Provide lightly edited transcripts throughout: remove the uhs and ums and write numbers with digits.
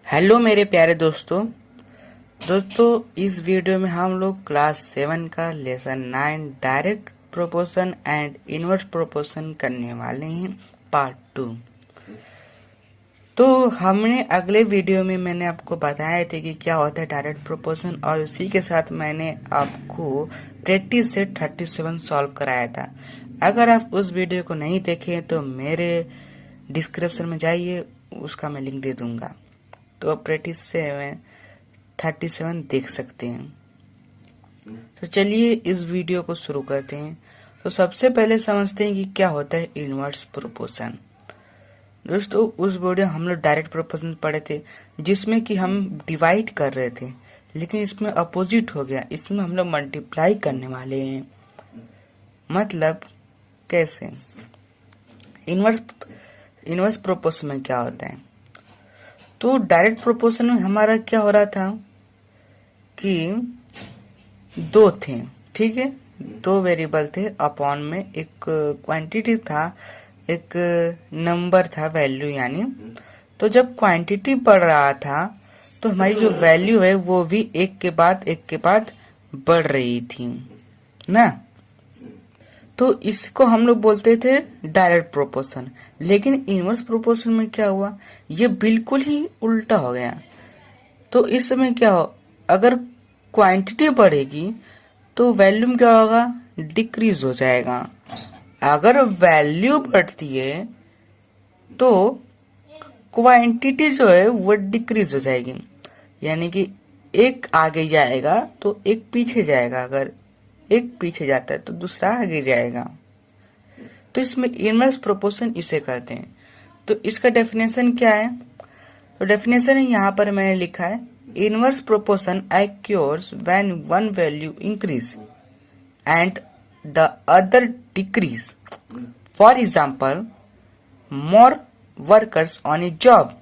Hello मेरे प्यारे दोस्तों इस वीडियो में हम लोग क्लास 7 का lesson 9 direct proportion and inverse proportion करने वाले हैं पार्ट 2। तो हमने अगले वीडियो में मैंने आपको बताया थे कि क्या होता है डायरेक्ट प्रोपोर्शन, और उसी के साथ मैंने आपको प्रैक्टिस सेट 37 सॉल्व कराया था। अगर आप उस वीडियो को नहीं देखे तो मेरे डिस्क्रिप्शन में जाइए, उसका मैं लिंक दे दूंगा, तो प्रैक्टिस से 37 देख सकते हैं। तो चलिए इस वीडियो को शुरू करते हैं। तो सबसे पहले समझते हैं कि क्या होता है इनवर्स प्रोपोर्शन। दोस्तों उस वीडियो हम लोग डायरेक्ट प्रोपोर्शन पढ़े थे, जिसमें कि हम डिवाइड कर रहे थे, लेकिन इसमें अपोजिट हो गया। इसमें हम लोग मल्टीप्लाई करने वाले हैं। मतलब कैसे? इनवर्स प्रोपोर्शन में क्या होता है? तो डायरेक्ट प्रोपोर्शन में हमारा क्या हो रहा था कि दो थे, ठीक है, दो वेरिएबल थे। अपॉन में एक क्वांटिटी था, एक नंबर था, वैल्यू यानी। तो जब क्वांटिटी बढ़ रहा था तो हमारी जो वैल्यू है वो भी एक के बाद बढ़ रही थी ना। तो इसको हम लोग बोलते थे डायरेक्ट प्रोपोर्शन। लेकिन इनवर्स प्रोपोर्शन में क्या हुआ, ये बिल्कुल ही उल्टा हो गया। तो इस समय क्या हो, अगर क्वांटिटी बढ़ेगी तो वैल्यूम क्या होगा, डिक्रीज हो जाएगा। अगर वैल्यू बढ़ती है तो क्वांटिटी जो है वो डिक्रीज हो जाएगी, यानी कि एक आगे जाएगा तो एक पीछे जाएगा, अगर एक पीछे जाता है तो दूसरा आगे जाएगा। तो इसमें इनवर्स प्रोपोर्शन इसे कहते हैं। तो इसका डेफिनेशन क्या है? तो डेफिनेशन यहाँ पर मैंने लिखा है, inverse proportion occurs when one value increase and the other decrease. For example, more workers on a job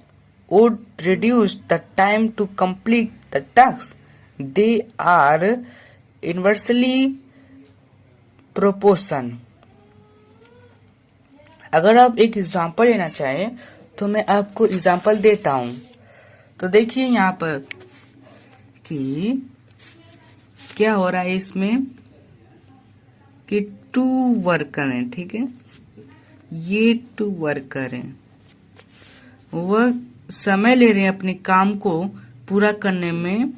would reduce the time to complete the task. They are inversely proportion. अगर आप एक example लेना चाहें तो मैं आपको example देता हूं। तो देखिए यहाँ पर कि क्या हो रहा है इसमें कि 2 वर्कर हैं, ठीक है, ये 2 वर्कर हैं, वह समय ले रहे हैं अपने काम को पूरा करने में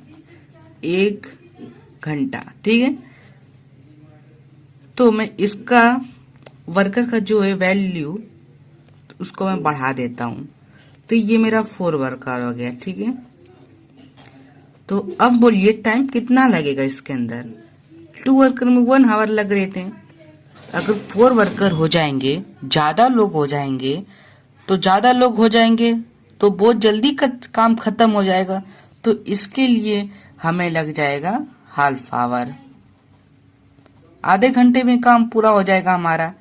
1 घंटा, ठीक है। तो मैं इसका वर्कर का जो है वैल्यू उसको मैं बढ़ा देता हूं। तो ये मेरा 4 वर्कर हो गया, ठीक है। तो अब बोलिए टाइम कितना लगेगा इसके अंदर? 2 वर्कर में 1 आवर लग रहे थे। अगर 4 वर्कर हो जाएंगे, ज्यादा लोग हो जाएंगे, तो बहुत जल्दी काम खत्म हो जाएगा। तो इसके लिए हमें लग जाएगा हाफ आवर, आधे घंटे में काम पूरा हो जाएगा हमारा।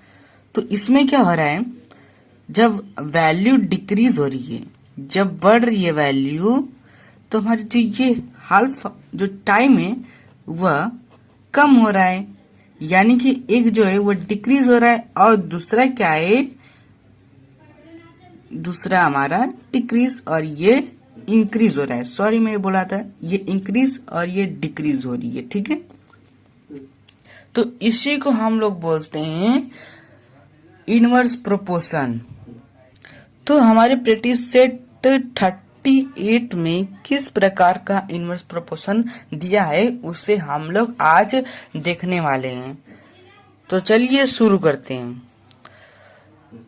तो इसमें क्या हो रहा है, जब वैल्यू डिक्रीज हो रही है, जब बढ़ रही है वैल्यू, तो हमारी जो ये हाफ जो टाइम है वह कम हो रहा है, यानी कि एक जो है वो डिक्रीज हो रहा है और दूसरा क्या है, दूसरा हमारा डिक्रीज और ये इंक्रीज हो रहा है। सॉरी मैं बोला था, ये इंक्रीज और ये डिक्रीज हो रही है, ठीक है। तो इसी को हम लोग बोलते हैं इनवर्स प्रोपोर्शन। तो हमारे प्रैक्टिस सेट 38 में किस प्रकार का इनवर्स प्रोपोर्शन दिया है उसे हम लोग आज देखने वाले हैं। तो चलिए शुरू करते हैं।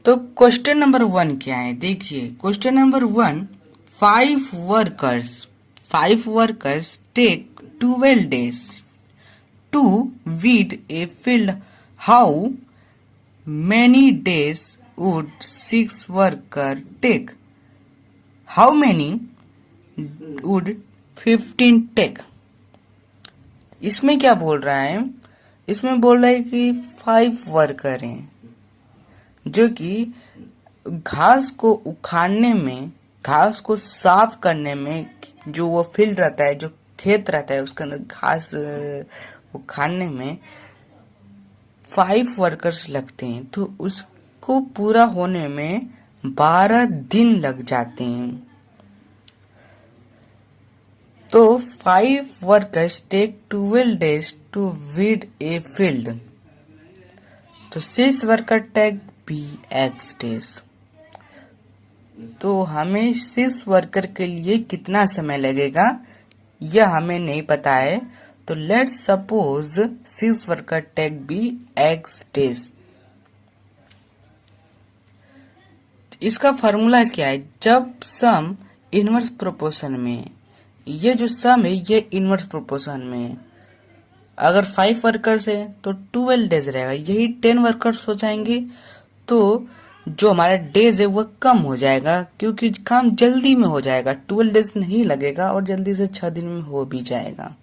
तो क्वेश्चन नंबर 1 क्या है, देखिए question number 1, 5 workers take 12 days to weed a field. How many days would 6 worker take? How many would 15 take? इसमें क्या बोल रहा है, इसमें बोल रहा है कि 5 वर्कर हैं जो कि घास को उखाड़ने में, घास को साफ करने में, जो वो फील्ड रहता है, जो खेत रहता है उसके अंदर घास उखाड़ने में 5 वर्कर्स लगते हैं। तो उसको पूरा होने में 12 दिन लग जाते हैं। तो 5 workers take 12 days to weed a field, तो 6 worker take B X days. तो हमें 6 वर्कर के लिए कितना समय लगेगा यह हमें नहीं पता है। तो let's suppose 6 worker take B X days. इसका फॉर्मूला क्या है? जब सम इनवर्स प्रोपोर्शन में है, ये जो सम है ये इनवर्स प्रोपोर्शन में है। अगर 5 वर्कर्स है तो 12 डेज रहेगा, यही 10 वर्कर्स हो जाएंगे तो जो हमारा डेज है वो कम हो जाएगा, क्योंकि काम जल्दी में हो जाएगा। 12 डेज नहीं लगेगा और जल्दी से 6 दिन में हो भी जाएगा।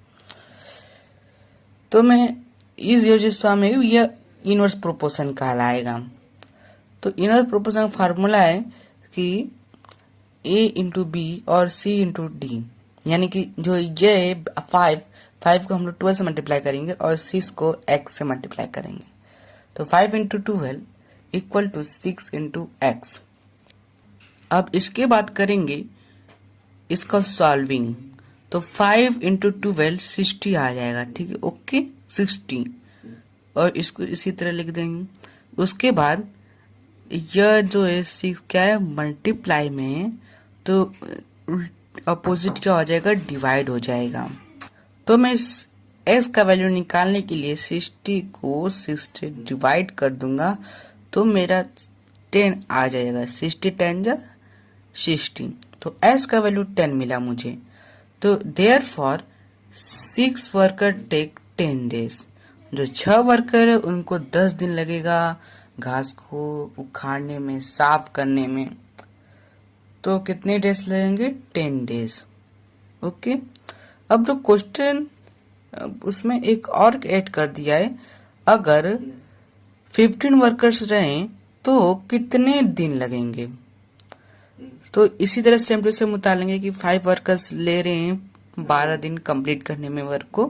तो मैं ये जो सम है यह इनवर्स प्रोपोर्शन कहलाएगा। तो इनवर्स प्रोपोर्शन का फार्मूला है कि a इंटू बी और c इंटू डी, यानी कि जो ये 5 को हम लोग 12 से मल्टीप्लाई करेंगे और 6 को x से मल्टीप्लाई करेंगे। तो 5 into 12 equal to 6 into X. अब इसके बाद करेंगे इसका सॉल्विंग। तो 5 इंटू 12 60 आ जाएगा, ठीक है, ओके 60। और इसको इसी तरह लिख देंगे। उसके बाद यह जो है 6 क्या है मल्टीप्लाई में, तो अपोजिट क्या हो जाएगा डिवाइड हो जाएगा। तो मैं इस x का वैल्यू निकालने के लिए 60 को 60 डिवाइड कर दूंगा तो मेरा 10 आ जाएगा। 60 10 जा 60, तो s का वैल्यू 10 मिला मुझे। तो देयरफॉर 6 वर्कर टेक 10 डेज। जो 6 वर्कर है उनको 10 दिन लगेगा घास को उखाड़ने में, साफ करने में। तो कितने डेज लगेंगे? 10 डेज। ओके, अब जो क्वेश्चन उसमें एक और ऐड कर दिया है, अगर 15 वर्कर्स रहें तो कितने दिन लगेंगे। तो इसी तरह सेम टू सेम उतारेंगे कि 5 वर्कर्स ले रहे हैं 12 दिन कंप्लीट करने में वर्क को।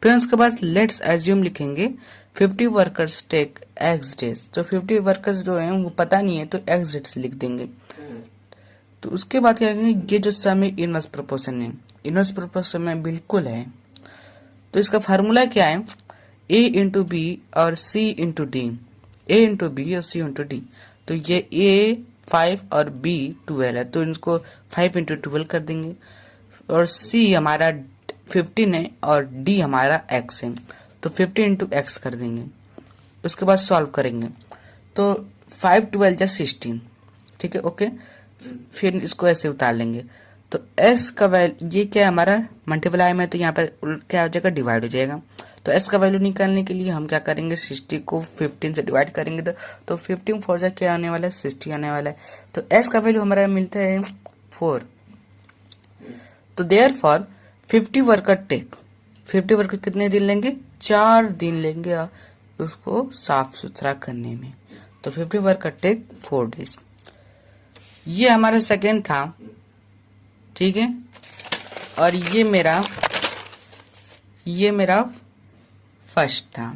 फिर उसके बाद लेट्स एज्यूम लिखेंगे 50 वर्कर्स टेक एक्स डेज। तो 50 वर्कर्स जो हैं वो पता नहीं है तो एक्स डेज लिख देंगे। तो उसके बाद क्या करेंगे, ये जो सम है इनवर्स प्रोपोर्शन है, इनवर्स प्रोपोर्शन में बिल्कुल है। तो इसका फार्मूला क्या है? a इंटू बी और c into D, a into B और c इंटू डी। तो ये a 5 और b 12 है, तो इनको 5 इंटू 12 कर देंगे। और c हमारा 15 है और d हमारा x है, तो 50 इंटू एक्स कर देंगे। उसके बाद सॉल्व करेंगे तो 5 12 जा 16, ठीक है, ओके। फिर इसको ऐसे उतार लेंगे। तो s का वैल्यू ये क्या है हमारा मल्टीप्लाई में, तो यहाँ पर क्या हो जाएगा डिवाइड हो जाएगा। तो s का वैल्यू निकालने के लिए हम क्या करेंगे 60 को 15 से डिवाइड करेंगे तो 15 4 जा क्या आने वाला है 60 आने वाला है। तो s का वैल्यू हमारा मिलता है 4। तो देयरफॉर 50 वर्कर टेक, 50 वर्कर कितने दिन लेंगे? 4 दिन लेंगे उसको साफ सुथरा करने में। तो 50 वर्कर टेक 4 डेज। ये हमारा सेकेंड था, ठीक है, और ये मेरा फर्स्ट था।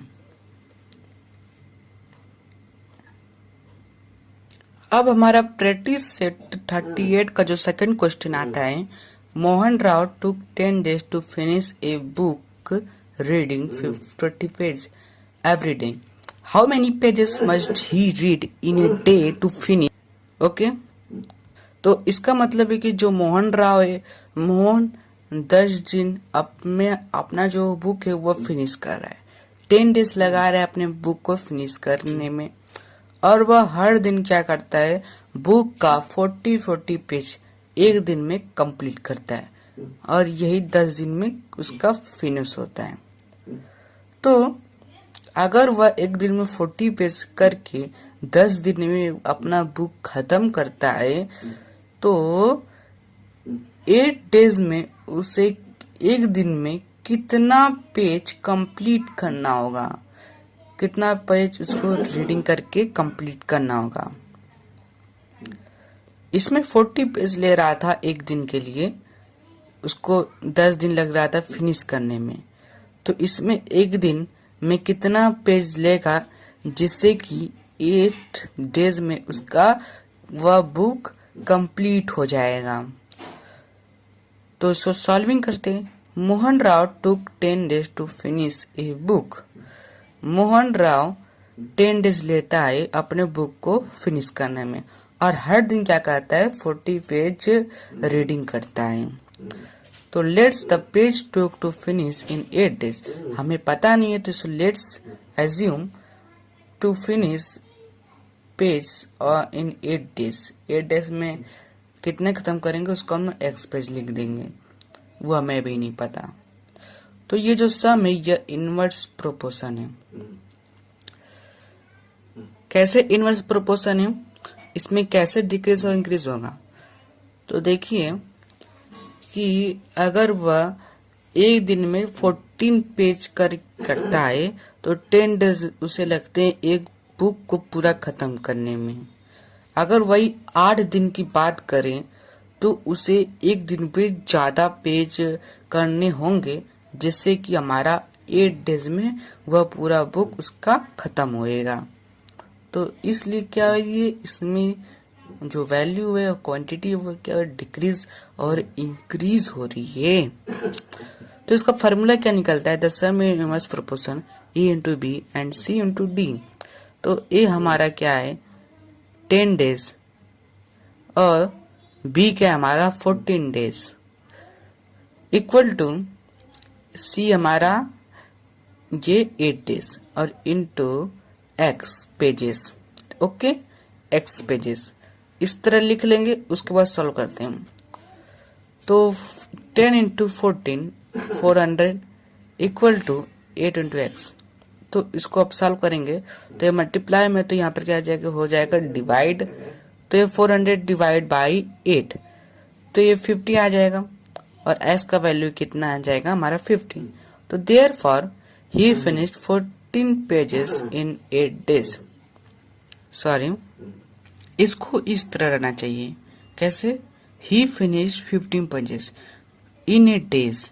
अब हमारा प्रैक्टिस सेट 38 का जो सेकंड क्वेश्चन आता है, Mohan Rao took 10 days to finish a book reading 50 page every day. How many pages must he read in a day to finish? Okay, तो इसका मतलब है कि जो मोहन राव है, मोहन 10 दिन अपना जो बुक है वो फिनिश कर रहा है। 10 डेज लगा रहा है अपने बुक को फिनिश करने में, और वह हर दिन क्या करता है बुक का 40 पेज एक दिन में कंप्लीट करता है, और यही 10 दिन में उसका फिनिश होता है। तो अगर वह एक दिन में 40 पेज करके 10 दिन में अपना बुक खत्म करता है तो 8 डेज में उसे एक दिन में कितना पेज कंप्लीट करना होगा, कितना पेज उसको रीडिंग करके कंप्लीट करना होगा। इसमें 40 पेज ले रहा था एक दिन के लिए, उसको 10 दिन लग रहा था फिनिश करने में। तो इसमें एक दिन में कितना पेज लेगा जिससे कि 8 डेज में उसका वह बुक कंप्लीट हो जाएगा। तो इसको सॉल्विंग करते हैं। Mohan Rao took 10 days to finish a book. Mohan Rao 10 days लेता है अपने बुक को फिनिश करने में, और हर दिन क्या करता है 40 पेज रीडिंग करता है। तो let's the page took to finish in 8 days। हमें पता नहीं है तो let's assume to finish page और इन 8 days। 8 days में कितने खत्म करेंगे उसको हम x पेज लिख देंगे, वो हमें भी नहीं पता। तो ये जो सम है ये इनवर्स प्रोपोर्शन है। कैसे इनवर्स प्रोपोर्शन है, इसमें कैसे डिक्रीज और इंक्रीज होगा? तो देखिए कि अगर वह एक दिन में 14 पेज करता है तो 10 days उसे लगते हैं एक बुक को पूरा खत्म करने में। अगर वही 8 दिन की बात करें तो उसे एक दिन पे ज्यादा पेज करने होंगे, जिससे कि हमारा 8 days में वह पूरा बुक उसका खत्म होएगा। तो इसलिए क्या है, ये इसमें जो वैल्यू है क्वांटिटी है वो क्या डिक्रीज और इंक्रीज हो रही है। तो इसका फार्मूला क्या निकलता है? The sum in inverse proportion A into B and C into D. तो ए हमारा क्या है 10 days और बी क्या है हमारा 14 days इक्वल टू सी हमारा ये 8 days और into x pages. Okay, x pages इस तरह लिख लेंगे, उसके बाद सॉल्व करते हैं। तो 10 into 14 400 equal to 8 into X. तो इसको अब सॉल्व करेंगे तो ये मल्टीप्लाई में, तो यहाँ पर क्या आ जाएगा, हो जाएगा डिवाइड। तो ये 400 डिवाइड बाई 8 तो ये 50 आ जाएगा, और एक्स का वैल्यू कितना आ जाएगा हमारा 50। तो therefore he finished 14 pages in 8 days। Sorry, इसको इस तरह रहना चाहिए। कैसे? ही फिनिश 15 पेजेस इन 8 days।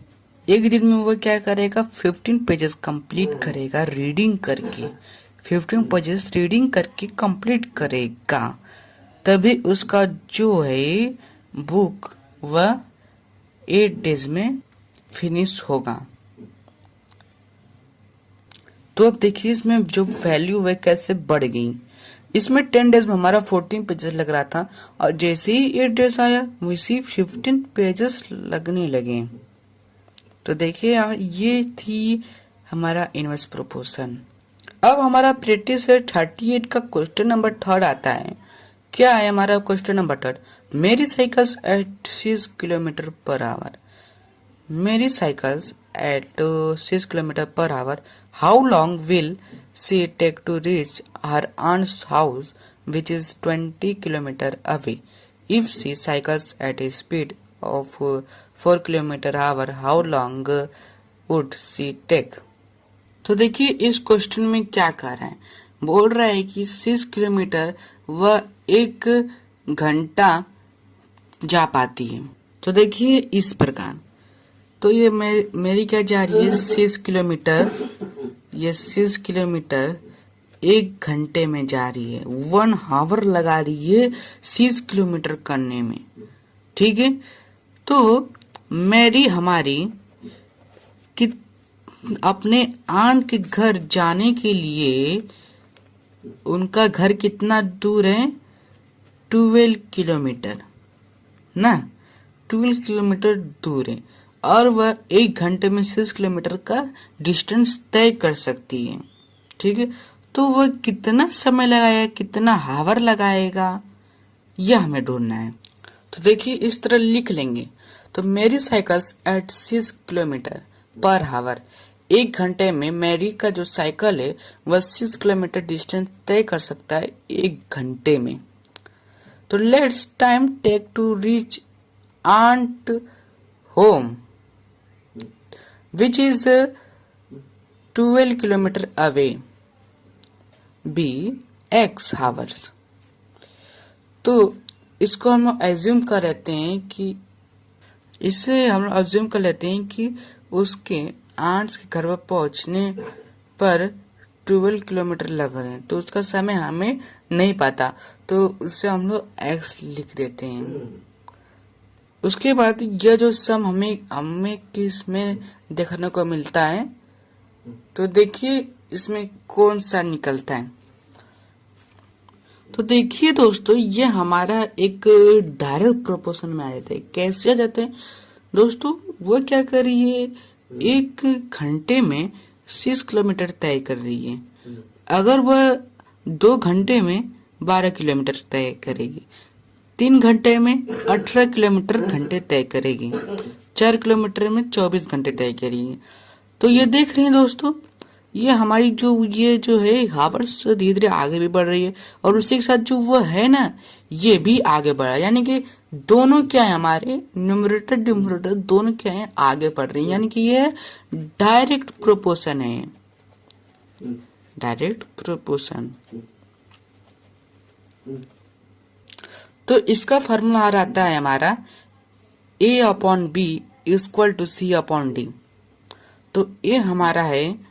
एक दिन में वो क्या करेगा 15 पेजेस कंप्लीट करेगा रीडिंग करके। 15 पेजेस रीडिंग करके कंप्लीट करेगा, तभी उसका जो है बुक वह 8 days में फिनिश होगा। तो अब देखिए इसमें जो वैल्यू है कैसे बढ़ गई। इसमें 10 days में हमारा 14 पेजेस लग रहा था, और जैसे ही 8 days आया वैसे 15 पेजेस लगने लगे। तो देखिए ये थी हमारा इनवर्स प्रोपोर्शन। अब हमारा प्रैक्टिस 38 का क्वेश्चन नंबर 3 आता है। क्या है हमारा question number 3? Mary cycles at 6 kilometre per hour. Mary cycles at 6 kilometer per hour. How long will she take to reach her aunt's house, which is 20 kilometer away? If she cycles at a speed of 4 kilometer hour, how long would she take? तो देखिए इस question में क्या कर रहा है, बोल रहा है कि 6 किलोमीटर वह 1 घंटा जा पाती है। तो देखिए इस प्रकार, तो ये मेरी क्या जा रही है 6 किलोमीटर। ये 6 किलोमीटर 1 घंटे में जा रही है, 1 आवर लगा रही है 6 किलोमीटर करने में। ठीक है, तो मेरी हमारी कि अपने आंट के घर जाने के लिए उनका घर कितना दूर है 12 किलोमीटर ना, 12 किलोमीटर दूर है, और वह 1 घंटे में 6 किलोमीटर का डिस्टेंस तय कर सकती है। ठीक है, तो वह कितना समय लगाएगा, कितना हावर लगाएगा, यह हमें ढूंढना है। तो देखिए इस तरह लिख लेंगे। तो मेरी साइकिल्स एट 6 किलोमीटर पर हावर, 1 घंटे में मेरी का जो साइकिल है वह 6 किलोमीटर डिस्टेंस तय कर सकता है 1 घंटे में। तो let's time take to reach aunt home which is 12 kilometer away, be x hours। तो इसको हम एज्यूम कर लेते हैं कि इससे हम एज्यूम कर लेते हैं कि उसके आंट्स के घर पर पहुंचने पर 12 किलोमीटर लग रहे हैं, तो उसका समय हमें नहीं पता, तो उससे हम लोग x लिख देते हैं। उसके बाद यह जो सम हमें हमें किस में देखने को मिलता है, तो देखिए इसमें कौन सा निकलता है। तो देखिए दोस्तों, ये हमारा एक डायरेक्ट प्रोपोर्शन में आ जाता है। कैसे आ जाते हैं दोस्तों, वो क्या कर रही है, एक घंटे में 6 किलोमीटर तय कर रही है। अगर वह 2 घंटे में 12 किलोमीटर तय करेगी, 3 घंटे में 18 किलोमीटर घंटे तय करेगी, 4 किलोमीटर में 24 घंटे तय करेगी। तो ये देख रहे हैं दोस्तों, ये हमारी ये जो है हावर्स धीरे धीरे आगे भी बढ़ रही है, और उसी के साथ जो वो है ना, ये भी आगे बढ़ा। यानी कि दोनों क्या है, हमारे न्यूमरेटर डिनोमिनेटर दोनों क्या है, आगे बढ़ रही है। यानी कि ये डायरेक्ट प्रोपोर्शन है, डायरेक्ट प्रोपोर्शन। तो इसका फॉर्मूला आ रहता है हमारा A/B इक्वल टू C/D। तो ये हमारा है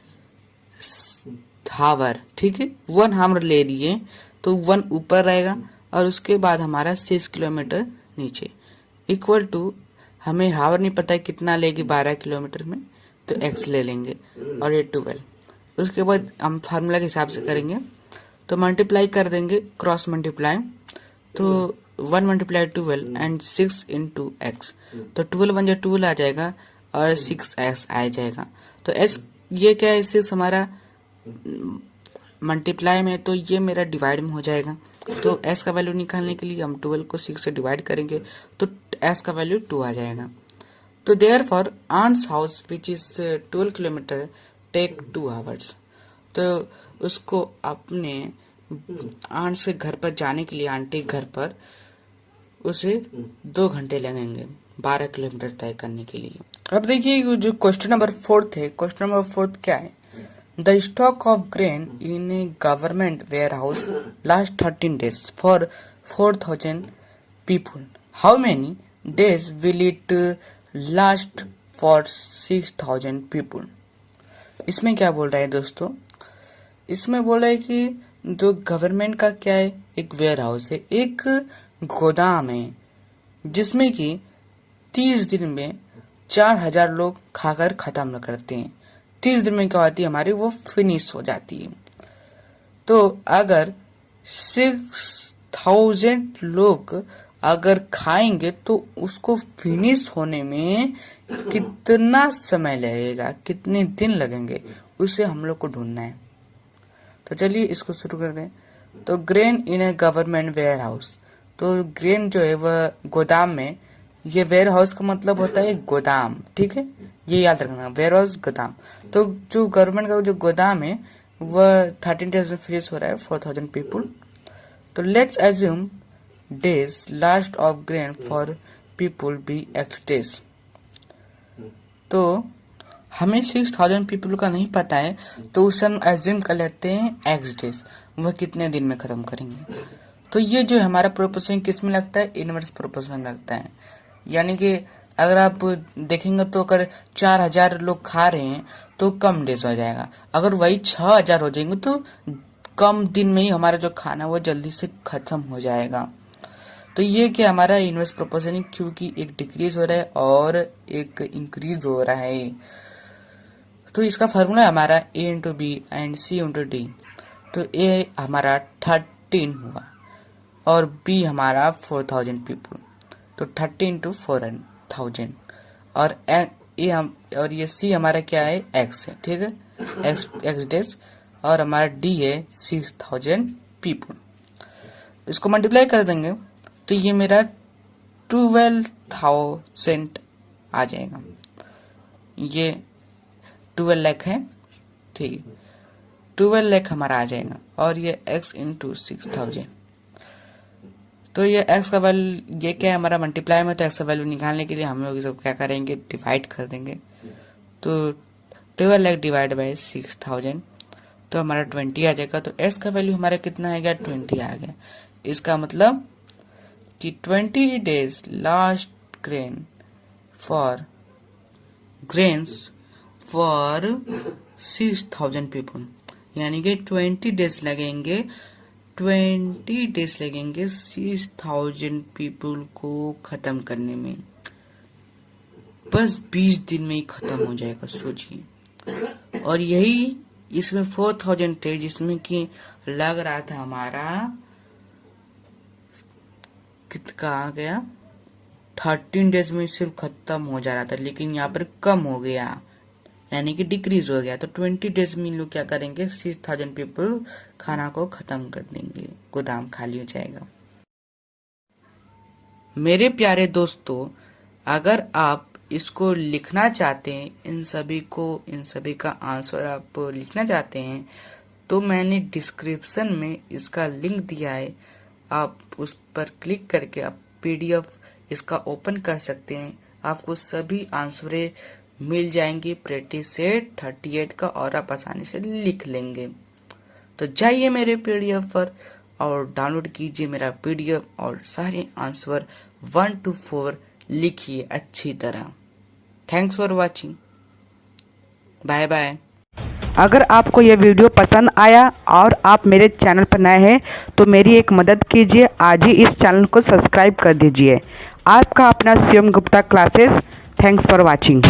हावर, ठीक है। 1 हावर ले लिए तो 1 ऊपर रहेगा, और उसके बाद हमारा 6 किलोमीटर नीचे, इक्वल टू, हमें हावर नहीं पता है कितना लेगी 12 किलोमीटर में, तो x ले लेंगे, और ये 12। उसके बाद हम फार्मूला के हिसाब से करेंगे, तो मल्टीप्लाई कर देंगे, क्रॉस मल्टीप्लाई, तो 1 मल्टीप्लाई 12 एंड 6 इंटू एक्स, तो 12 1 12 आ जाएगा, और 6x आ जाएगा। तो s ये क्या है, 6 हमारा मल्टीप्लाई में, तो ये मेरा डिवाइड में हो जाएगा। तो s का वैल्यू निकालने के लिए हम 12 को 6 से डिवाइड करेंगे, तो s का वैल्यू 2 आ जाएगा। तो therefore aunt's house which is 12 kilometre take 2 hours. तो उसको अपने आंट्स के घर पर जाने के लिए, आंटी घर पर, उसे 2 घंटे लगेंगे 12 किलोमीटर तय करने के लिए। अब देखिए जो क्वेश्चन नंबर 4 है, क्वेश्चन नंबर 4 क्या है, the stock of grain in a government warehouse last 13 days for 4000 people, how many days will it last for 6000 people. इसमें क्या बोल रहा है दोस्तों, इसमें बोल रहा है कि जो गवर्नमेंट का क्या है, एक वेयर हाउस है, एक गोदाम है, जिसमें कि 30 दिन में 4000 लोग खाकर खत्म करते हैं। 30 दिन में क्या होती है हमारी, वो फिनिश हो जाती है। तो अगर 6000 लोग अगर खाएंगे तो उसको फिनिश होने में कितना समय लगेगा, कितने दिन लगेंगे, उसे हम लोग को ढूंढना है। तो चलिए इसको शुरू कर दें। तो grain in a government warehouse, तो ग्रेन जो है वह गोदाम में, ये वेयर हाउस का मतलब होता है गोदाम, ठीक है, ये याद रखना, वेयर हाउस गोदाम। तो जो गवर्नमेंट का जो गोदाम है वह 13 days में फिनिश हो रहा है, 4000 पीपुल। तो let's assume days last of grain for people be x days. तो हमें 6000 पीपल का नहीं पता है, तो उसे हम एज्यूम कर लेते हैं x डेज, वह कितने दिन में खत्म करेंगे। तो ये जो हमारा प्रोपोर्शन किस में लगता है, इनवर्स प्रोपोर्शन में लगता है। यानी कि अगर आप देखेंगे तो अगर 4000 लोग खा रहे हैं तो कम डेज हो जाएगा, अगर वही 6000 हो जाएंगे तो कम दिन में ही हमारा जो खाना वो जल्दी से खत्म हो जाएगा। तो ये क्या हमारा इनवर्स प्रोपोर्शन है, क्योंकि एक डिक्रीज हो रहा है और एक इंक्रीज हो रहा है। तो इसका फार्मूला है हमारा a into B and c into D. तो a हमारा 13 हुआ और b हमारा 4000 पीपल, तो 30 इंटू 4000, और ए हम, और ये c हमारा क्या है, x है, ठीक है, x डेज, और हमारा d है 6000 पीपल। इसको मल्टीप्लाई कर देंगे तो ये मेरा 12,000 आ जाएगा, ये 12 लाख है, ठीक है, 12 लाख हमारा आ जाएगा, और ये x इंटू 6000। तो ये x का वैल्यू, ये क्या है हमारा मल्टीप्लाई में, तो x का वैल्यू निकालने के लिए हम लोग इसको क्या करेंगे, डिवाइड कर देंगे। तो 12 लाख डिवाइड बाई 6000, तो हमारा 20 आ जाएगा। तो x का वैल्यू हमारा कितना आ गया, 20 आ गया। इसका मतलब कि 20 days last grain for grains for 6000 people, यानी कि 20 days लगेंगे, 20 days लगेंगे 6000 पीपल को खत्म करने में। बस 20 दिन में ही खत्म हो जाएगा, सोचिए। और यही इसमें 4000 थे, जिसमें कि लग रहा था हमारा कितना आ गया, 13 डेज में सिर्फ खत्म हो जा रहा था, लेकिन यहाँ पर कम हो गया, यानी कि डिक्रीज हो गया। तो 20 डेज में लोग क्या करेंगे, 6000 पीपल खाना को खत्म कर देंगे, गोदाम खाली हो जाएगा। मेरे प्यारे दोस्तों, अगर आप इसको लिखना चाहते हैं, इन सभी का आंसर आप लिखना चाहते हैं, तो मैंने डिस्क्रिप्शन में इसका लिंक दिया है, आप उस पर क्लिक करके आप PDF इसका ओपन कर सकते हैं। आपको सभी आंसरें मिल जाएंगी प्रैक्टिस सेट 38 का, और आप आसानी से लिख लेंगे। तो जाइए मेरे PDF पर और डाउनलोड कीजिए मेरा PDF और सारे आंसर 1 to 4 लिखिए अच्छी तरह। Thanks for watching, bye bye. अगर आपको यह वीडियो पसंद आया और आप मेरे चैनल पर नए हैं तो मेरी एक मदद कीजिए, आज ही इस चैनल को सब्सक्राइब कर दीजिए। आपका अपना Shivam Gupta classes. Thanks for watching.